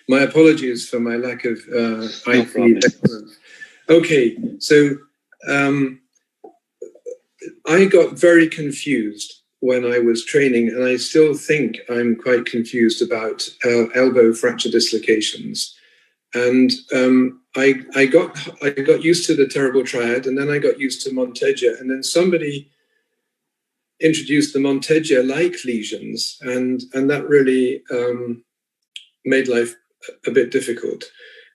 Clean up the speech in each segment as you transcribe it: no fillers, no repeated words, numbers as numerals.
My apologies for my lack of IT excellence. Okay, so I got very confused when I was training, and I still think I'm quite confused about elbow fracture dislocations. And I got used to the terrible triad, and then I got used to Monteggia, and then somebody introduced the Monteggia-like lesions, and that really made life a bit difficult.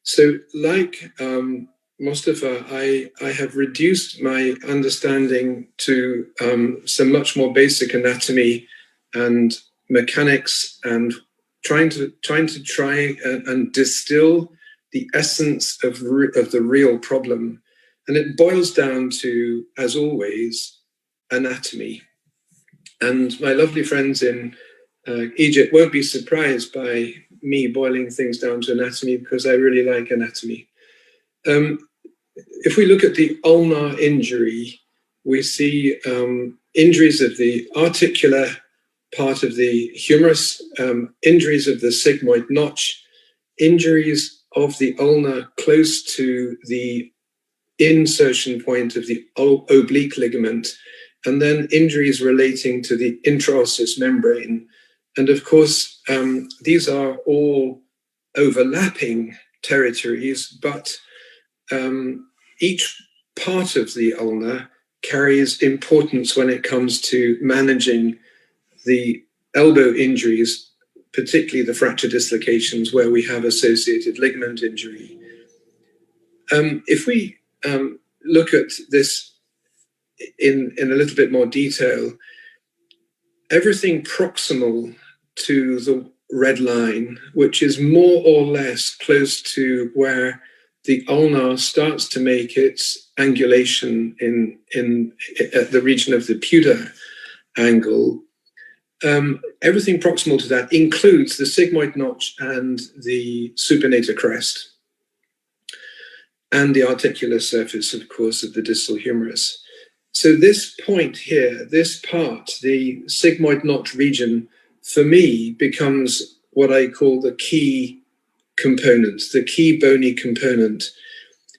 So, like Mustafa, I have reduced my understanding to some much more basic anatomy and mechanics, and trying to distill the essence of the real problem. And it boils down to, as always, anatomy. And my lovely friends in Egypt won't be surprised by me boiling things down to anatomy, because I really like anatomy. If we look at the ulnar injury, we see injuries of the articular part of the humerus, injuries of the sigmoid notch, injuries of the ulna close to the insertion point of the oblique ligament, and then injuries relating to the intraosseous membrane. And of course, these are all overlapping territories, but each part of the ulna carries importance when it comes to managing the elbow injuries, particularly the fracture dislocations where we have associated ligament injury. If we look at this in a little bit more detail, everything proximal to the red line, which is more or less close to where the ulnar starts to make its angulation at the region of the pudor angle, everything proximal to that includes the sigmoid notch and the supinator crest, and the articular surface, of course, of the distal humerus. So this point here, this part, the sigmoid notch region, for me becomes what I call the key component, the key bony component,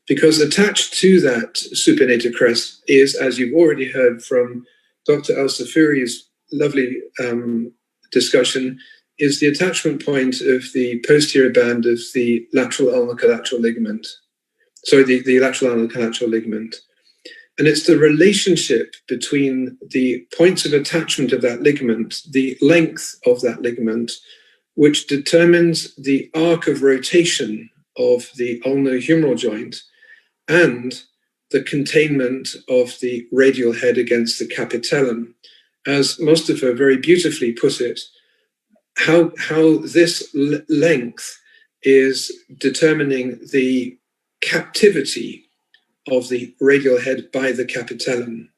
because attached to that supinator crest is, as you've already heard from Dr. Al-Safuri's lovely discussion, is the attachment point of the posterior band of the lateral ulnar collateral ligament. Sorry, the lateral ulnar collateral ligament. And it's the relationship between the points of attachment of that ligament, the length of that ligament, which determines the arc of rotation of the ulnohumeral joint and the containment of the radial head against the capitellum. As Mustafa very beautifully put it, how this length is determining the captivity of the radial head by the capitellum.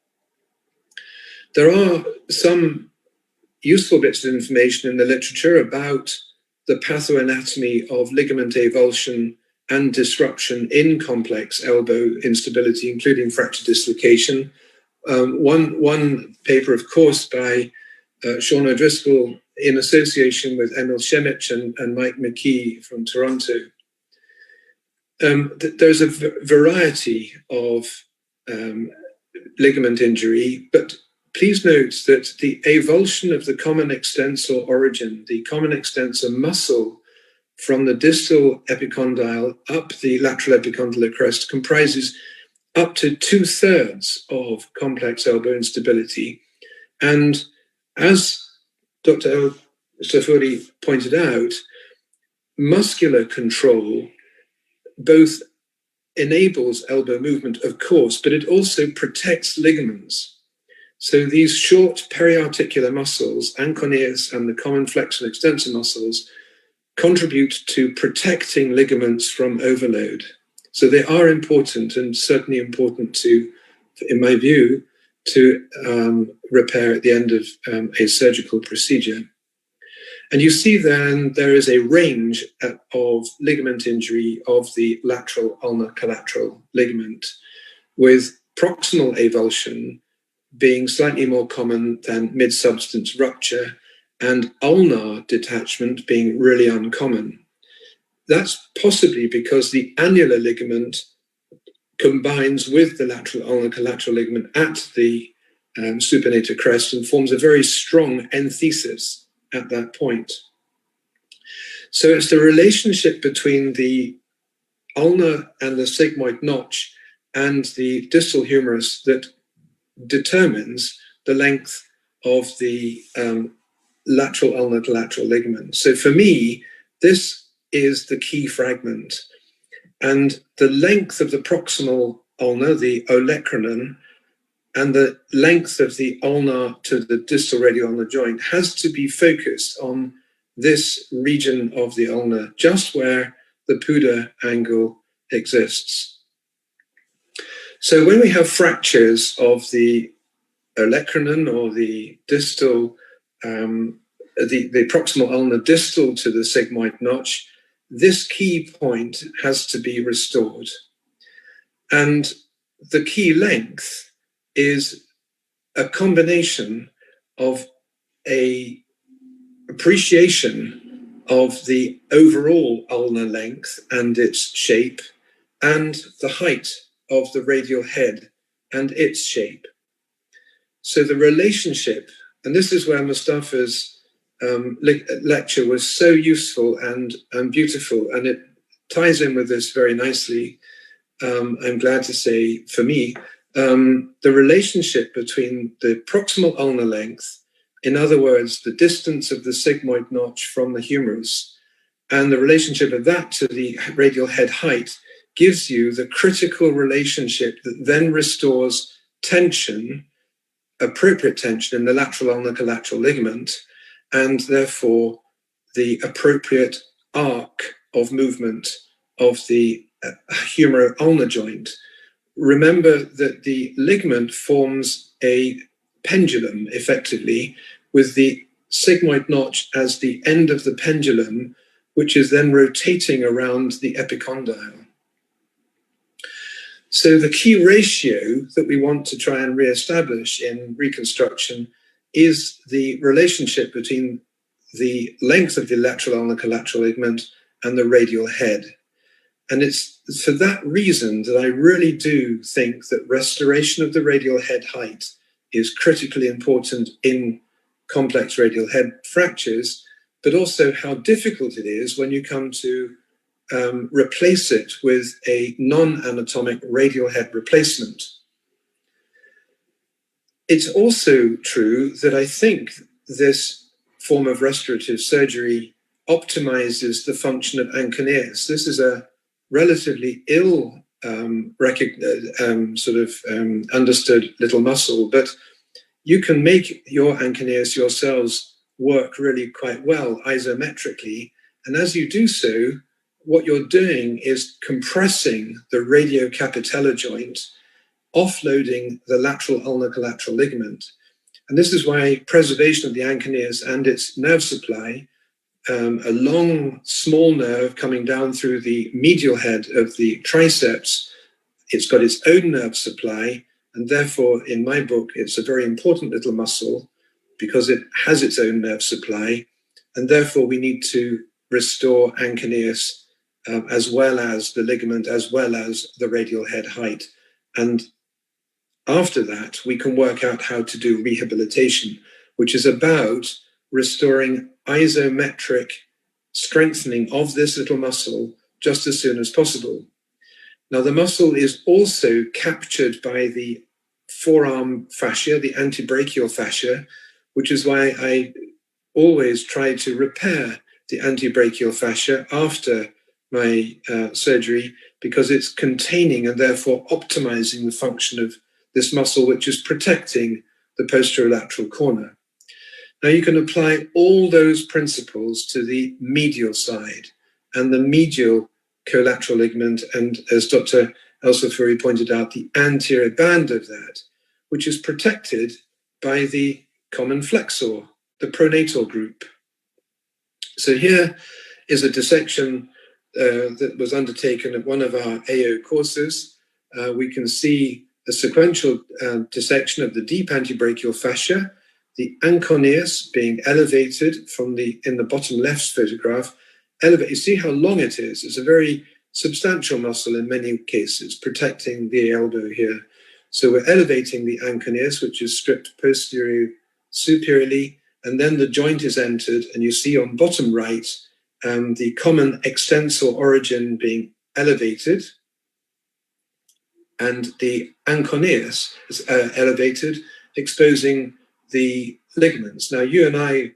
There are some useful bits of information in the literature about the pathoanatomy of ligament avulsion and disruption in complex elbow instability, including fracture dislocation. One paper, of course, by Sean O'Driscoll in association with Emil Shemich and Mike McKee from Toronto. There's a variety of ligament injury, but please note that the avulsion of the common extensor origin, the common extensor muscle from the distal epicondyle up the lateral epicondylar crest, comprises up to 2/3 of complex elbow instability. And as Dr. El-Safuri pointed out, muscular control both enables elbow movement, of course, but it also protects ligaments. So these short periarticular muscles, anconeus and the common flexor extensor muscles, contribute to protecting ligaments from overload. So they are important, and certainly important to, in my view, to repair at the end of a surgical procedure. And you see then there is a range of ligament injury of the lateral ulnar collateral ligament, with proximal avulsion being slightly more common than mid-substance rupture, and ulnar detachment being really uncommon. that's possibly because the annular ligament combines with the lateral ulnar collateral ligament at the supinator crest and forms a very strong enthesis at that point. So it's the relationship between the ulnar and the sigmoid notch and the distal humerus that determines the length of the lateral ulnar collateral ligament. So for me, this is the key fragment. And the length of the proximal ulnar, the olecranon, and the length of the ulnar to the distal radial ulnar joint has to be focused on this region of the ulnar, just where the Puda angle exists. So when we have fractures of the olecranon or the distal, the proximal ulnar distal to the sigmoid notch, this key point has to be restored. And the key length is a combination of an appreciation of the overall ulnar length and its shape, and the height of the radial head and its shape. So the relationship, and this is where Mustafa's lecture was so useful and beautiful, and it ties in with this very nicely. I'm glad to say, for me, the relationship between the proximal ulnar length, in other words, the distance of the sigmoid notch from the humerus, and the relationship of that to the radial head height gives you the critical relationship that then restores tension, appropriate tension in the lateral ulnar collateral ligament, and therefore the appropriate arc of movement of the humero-ulnar joint. Remember that the ligament forms a pendulum, effectively, with the sigmoid notch as the end of the pendulum, which is then rotating around the epicondyle. So the key ratio that we want to try and reestablish in reconstruction is the relationship between the length of the lateral ulnar collateral ligament and the radial head. And it's for that reason that I really do think that restoration of the radial head height is critically important in complex radial head fractures, but also how difficult it is when you come to replace it with a non-anatomic radial head replacement. It's also true that I think this form of restorative surgery optimizes the function of anconeus. This is a relatively ill understood little muscle, but you can make your anconeus yourselves work really quite well isometrically. And as you do so, what you're doing is compressing the radiocapitellar joint, offloading the lateral ulnar collateral ligament. And this is why preservation of the anconeus and its nerve supply, a long, small nerve coming down through the medial head of the triceps, it's got its own nerve supply, and therefore, in my book, it's a very important little muscle because it has its own nerve supply, and therefore we need to restore anconeus as well as the ligament, as well as the radial head height. And after that, we can work out how to do rehabilitation, which is about restoring isometric strengthening of this little muscle just as soon as possible. Now, the muscle is also captured by the forearm fascia, the antebrachial fascia, which is why I always try to repair the antebrachial fascia after my surgery, because it's containing and therefore optimizing the function of this muscle, which is protecting the posterolateral corner. Now, you can apply all those principles to the medial side and the medial collateral ligament, and as Dr. El-Safuri pointed out, the anterior band of that, which is protected by the common flexor, the pronatal group. So here is a dissection that was undertaken at one of our AO courses. We can see a sequential dissection of the deep antebrachial fascia, the anconeus being elevated from in the bottom left photograph, elevate. You see how long it is. It's a very substantial muscle in many cases, protecting the elbow here. So we're elevating the anconeus, which is stripped superiorly, and then the joint is entered, and you see on bottom right the common extensor origin being elevated, and the anconeus is elevated, exposing the ligaments. Now, you and I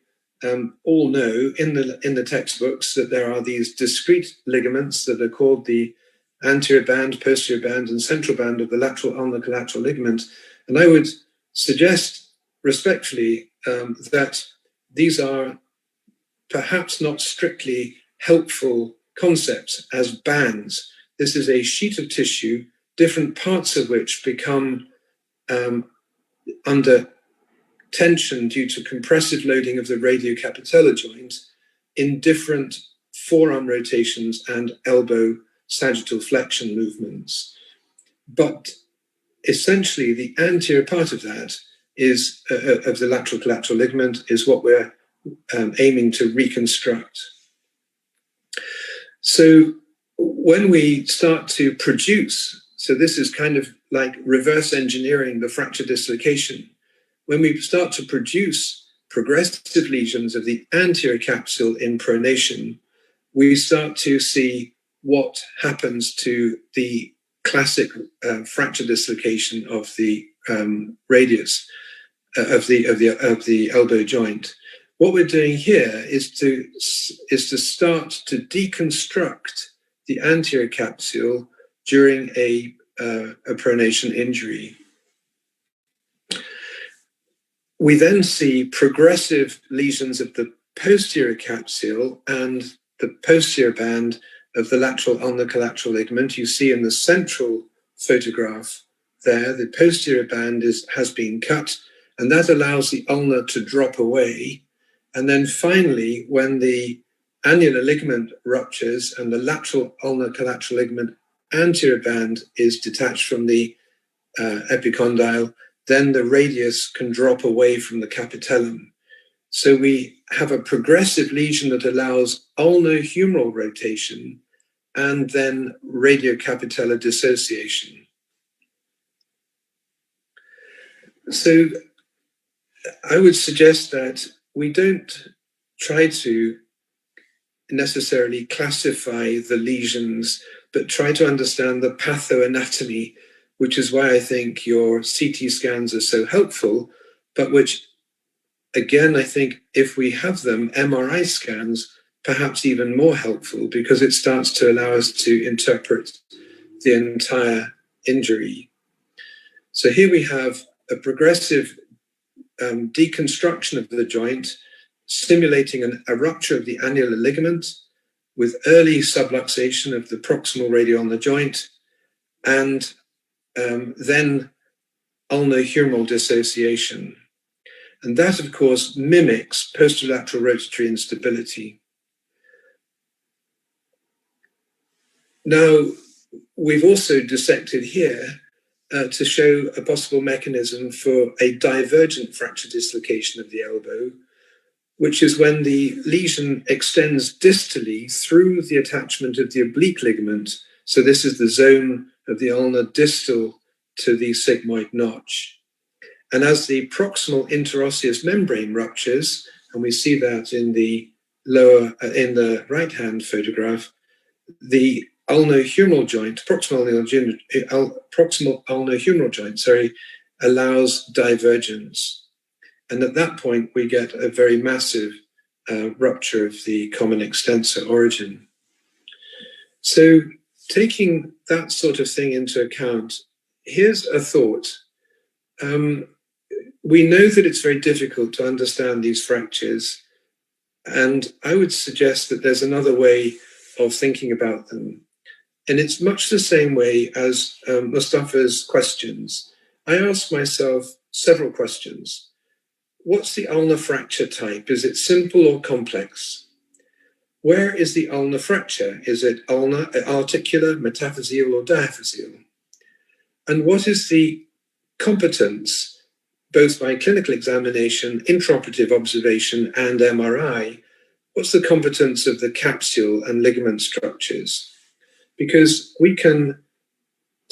all know in the textbooks that there are these discrete ligaments that are called the anterior band, posterior band, and central band of the lateral ulnar collateral ligament. And I would suggest respectfully that these are perhaps not strictly helpful concepts as bands. This is a sheet of tissue, different parts of which become under tension due to compressive loading of the radiocapitellar joint in different forearm rotations and elbow sagittal flexion movements. But essentially, the anterior part of that is of the lateral collateral ligament is what we're aiming to reconstruct. So when we start to produce, so this is kind of like reverse engineering the fracture dislocation. When we start to produce progressive lesions of the anterior capsule in pronation, we start to see what happens to the classic fracture dislocation of the radius of the elbow joint. What we're doing here is to start to deconstruct the anterior capsule during a pronation injury. We then see progressive lesions of the posterior capsule and the posterior band of the lateral ulnar collateral ligament. You see in the central photograph there, the posterior band has been cut, and that allows the ulnar to drop away. And then finally, when the annular ligament ruptures and the lateral ulnar collateral ligament anterior band is detached from the epicondyle, then the radius can drop away from the capitellum. So we have a progressive lesion that allows ulnohumeral rotation and then radiocapitellar dissociation. So I would suggest that we don't try to necessarily classify the lesions, but try to understand the pathoanatomy, which is why I think your CT scans are so helpful, but which, again, I think if we have them, MRI scans, perhaps even more helpful, because it starts to allow us to interpret the entire injury. So here we have a progressive deconstruction of the joint, simulating a rupture of the annular ligament with early subluxation of the proximal radioulnar joint, and then ulnohumeral dissociation. And that, of course, mimics posterolateral rotatory instability. Now, we've also dissected here to show a possible mechanism for a divergent fracture dislocation of the elbow, which is when the lesion extends distally through the attachment of the oblique ligament. So this is the zone of the ulnar distal to the sigmoid notch. And as the proximal interosseous membrane ruptures, and we see that in the right-hand photograph, the ulnohumeral joint, proximal ulnohumeral joint, allows divergence. And at that point, we get a very massive rupture of the common extensor origin. So taking that sort of thing into account, here's a thought. We know that it's very difficult to understand these fractures, and I would suggest that there's another way of thinking about them. And it's much the same way as Mustafa's questions. I ask myself several questions. What's the ulnar fracture type? Is it simple or complex? Where is the ulnar fracture? Is it ulnar, articular, metaphyseal, or diaphyseal? And what is the competence, both by clinical examination, intraoperative observation, and MRI, what's the competence of the capsule and ligament structures? Because we can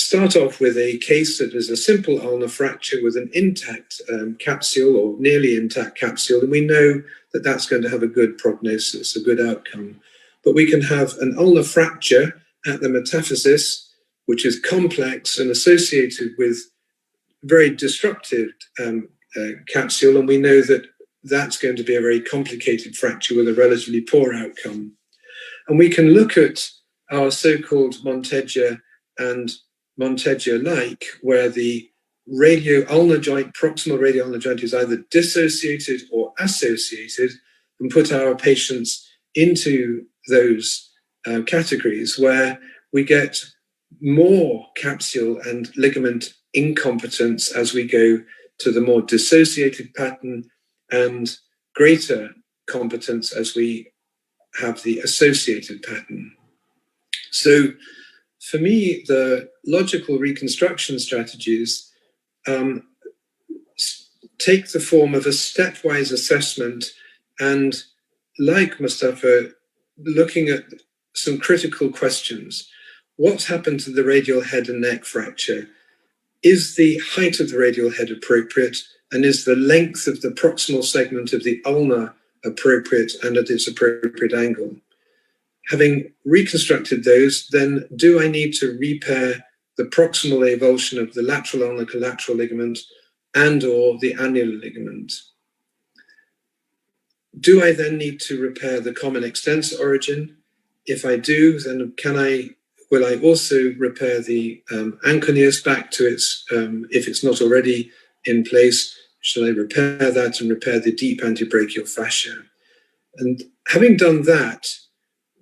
start off with a case that is a simple ulnar fracture with an intact capsule or nearly intact capsule, and we know that that's going to have a good prognosis, a good outcome. But we can have an ulnar fracture at the metaphysis, which is complex and associated with very disruptive capsule, and we know that that's going to be a very complicated fracture with a relatively poor outcome. And we can look at our so-called Monteggia and Monteggia-like, where the radio-ulnar joint, proximal radio-ulnar joint is either dissociated or associated, and put our patients into those categories where we get more capsule and ligament incompetence as we go to the more dissociated pattern, and greater competence as we have the associated pattern. So for me, the logical reconstruction strategies take the form of a stepwise assessment, and like Mustafa, looking at some critical questions. What's happened to the radial head and neck fracture? Is the height of the radial head appropriate? And is the length of the proximal segment of the ulna appropriate and at its appropriate angle? Having reconstructed those, then do I need to repair the proximal avulsion of the lateral ulnar collateral ligament and or the annular ligament? Do I then need to repair the common extensor origin? If I do, then will I also repair the anconeus back to its, if it's not already in place, shall I repair that and repair the deep antebrachial fascia? And having done that,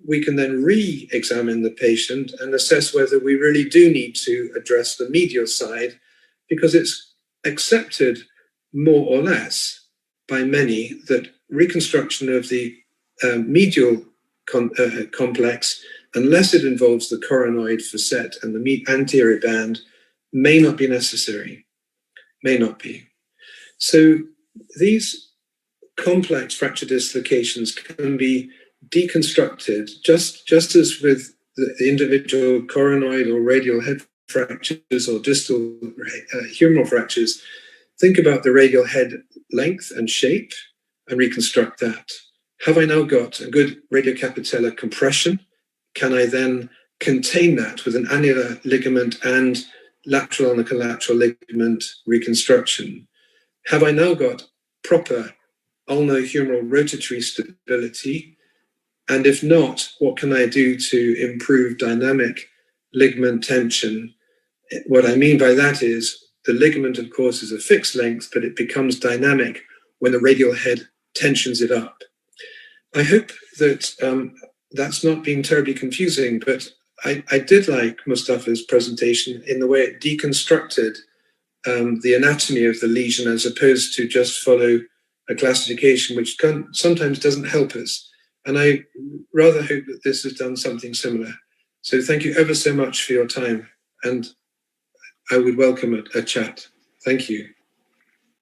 we can then re-examine the patient and assess whether we really do need to address the medial side, because it's accepted more or less by many that reconstruction of the medial complex, unless it involves the coronoid facet and the anterior band, may not be necessary, may not be. So these complex fracture dislocations can be deconstructed just as with the individual coronoid or radial head fractures or distal humeral fractures. Think about the radial head length and shape and reconstruct that. Have I now got a good radiocapitellar compression? Can I then contain that with an annular ligament and lateral ulnar collateral ligament reconstruction? Have I now got proper ulnohumeral rotatory stability? And if not, what can I do to improve dynamic ligament tension? What I mean by that is the ligament, of course, is a fixed length, but it becomes dynamic when the radial head tensions it up. I hope that that's not being terribly confusing, but I did like Mustafa's presentation in the way it deconstructed the anatomy of the lesion as opposed to just follow a classification which sometimes doesn't help us. And I rather hope that this has done something similar. So thank you ever so much for your time, and I would welcome a chat. Thank you.